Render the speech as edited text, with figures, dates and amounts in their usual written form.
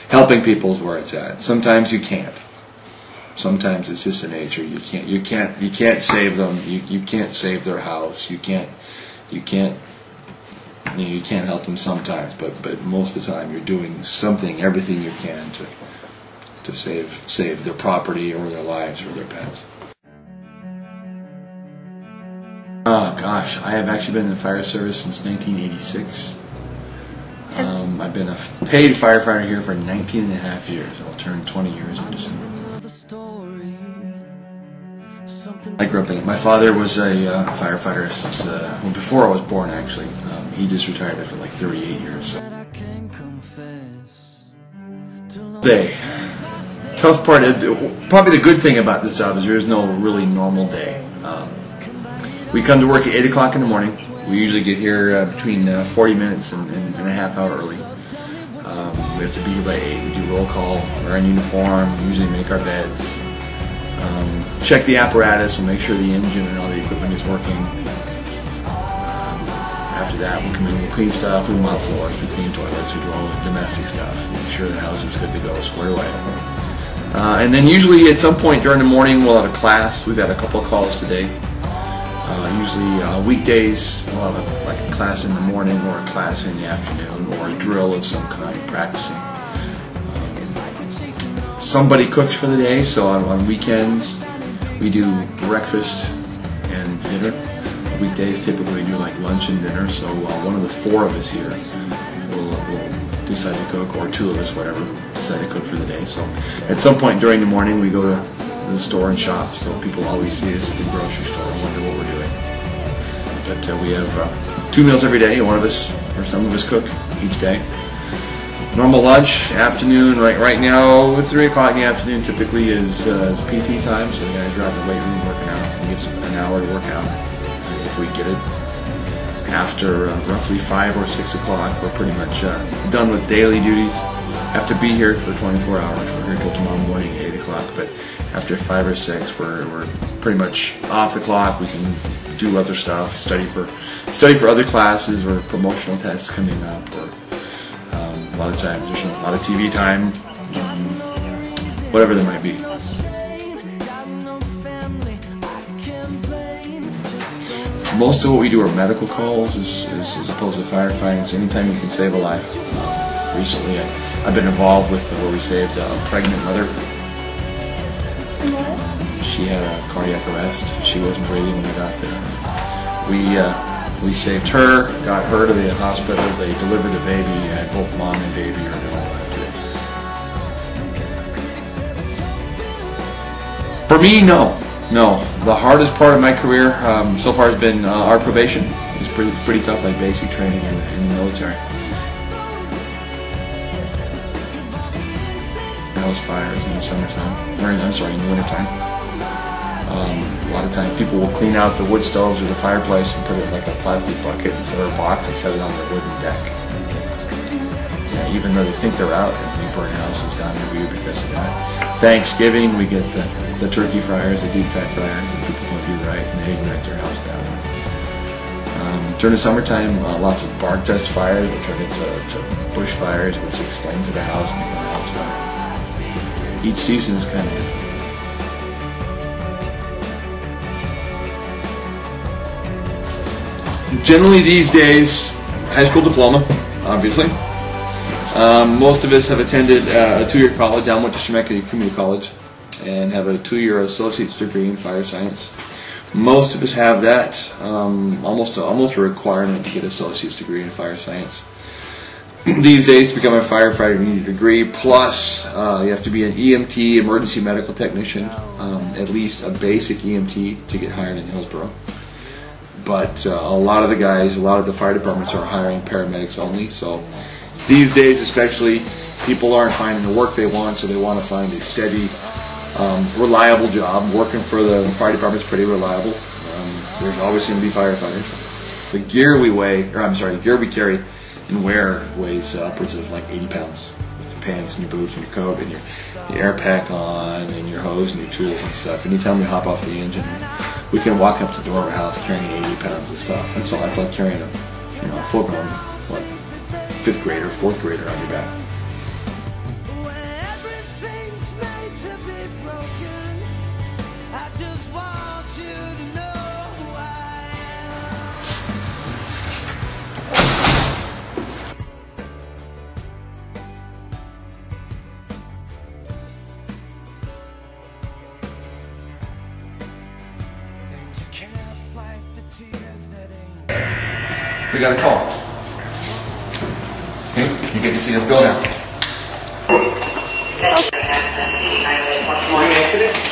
helping people is where it's at. Sometimes you can't. Sometimes it's just the nature. You can't save them. You can't save their house. You can't help them sometimes, but most of the time you're doing something, everything you can to save their property or their lives or their pets. Oh gosh, I have actually been in the fire service since 1986. I've been a paid firefighter here for 19 and a half years. I'll turn 20 years in December. I grew up in it. My father was a firefighter since before I was born, actually. He just retired after like 38 years. So. Tough part, probably the good thing about this job is there is no really normal day. We come to work at 8 o'clock in the morning. We usually get here between 40 minutes and a half hour early. We have to be here by 8. We do roll call, wear our uniform, usually make our beds. Check the apparatus and make sure the engine and all the equipment is working. After that, we come in, we clean stuff, we mop floors, we clean toilets, we do all the domestic stuff, make sure the house is good to go, squared away. And then usually at some point during the morning we'll have a class. We've had a couple of calls today. Usually weekdays we'll have like a class in the morning or a class in the afternoon or a drill of some kind, practicing. Somebody cooks for the day, so on weekends we do breakfast and dinner. Weekdays typically we do like lunch and dinner, so one of the 4 of us here will decide to cook, or 2 of us, whatever, decide to cook for the day. So at some point during the morning we go to the store and shop, so people always see us at the grocery store and wonder what we're doing. But we have 2 meals every day. One of us, or some of us, cook each day. Normal lunch, afternoon, right now, 3 o'clock in the afternoon typically is PT time, so the guys are out in the weight room working out. We get an hour to work out if we get it. After roughly 5 or 6 o'clock, we're pretty much done with daily duties. Have to be here for 24 hours. We're here until tomorrow morning, 8 o'clock, but after 5 or 6, we're pretty much off the clock. We can do other stuff, study for other classes or promotional tests coming up, or a lot of times there's a lot of TV time, whatever there might be. Most of what we do are medical calls as opposed to firefighting, so anytime you can save a life. Recently I've been involved with where we saved a pregnant mother. She had a cardiac arrest. She wasn't breathing when we got there. We saved her, got her to the hospital. They delivered the baby. Had both mom and baby are alive today. For me, no. The hardest part of my career so far has been our probation. It's pretty tough, like basic training in the military. House fires in the summertime, or in the wintertime. A lot of times people will clean out the wood stoves or the fireplace and put it in like a plastic bucket instead of a box and set it on their wooden deck. Yeah, even though they think they're out, and we burn houses down every year because of that. Thanksgiving, we get the turkey fryers, the deep fat fryers, and people don't do right, and they ignite their house down. During the summertime, lots of bark dust fires will turn into bush fires, which extend to the house and become a house fire. Each season is kind of different. Generally these days, high school diploma, obviously. Most of us have attended a 2-year college. I went to Schenectady Community College and have a 2-year associate's degree in fire science. Most of us have that, almost a requirement to get an associate's degree in fire science. These days, to become a firefighter, you need a degree, plus you have to be an EMT, emergency medical technician, at least a basic EMT to get hired in Hillsboro. But a lot of the fire departments are hiring paramedics only, so these days especially, people aren't finding the work they want, so they want to find a steady, reliable job. Working for the fire department is pretty reliable. There's always going to be firefighters. The gear we carry and wear weighs upwards of like 80 pounds. With your pants and your boots and your coat and your air pack on and your hose and your tools and stuff. Anytime we hop off the engine, we can walk up to the door of our house carrying 80 pounds of stuff. And so that's like carrying a full-grown, 5th grader, 4th grader on your back. We got a call. Okay, you get to see us go now. Morning, Exodus.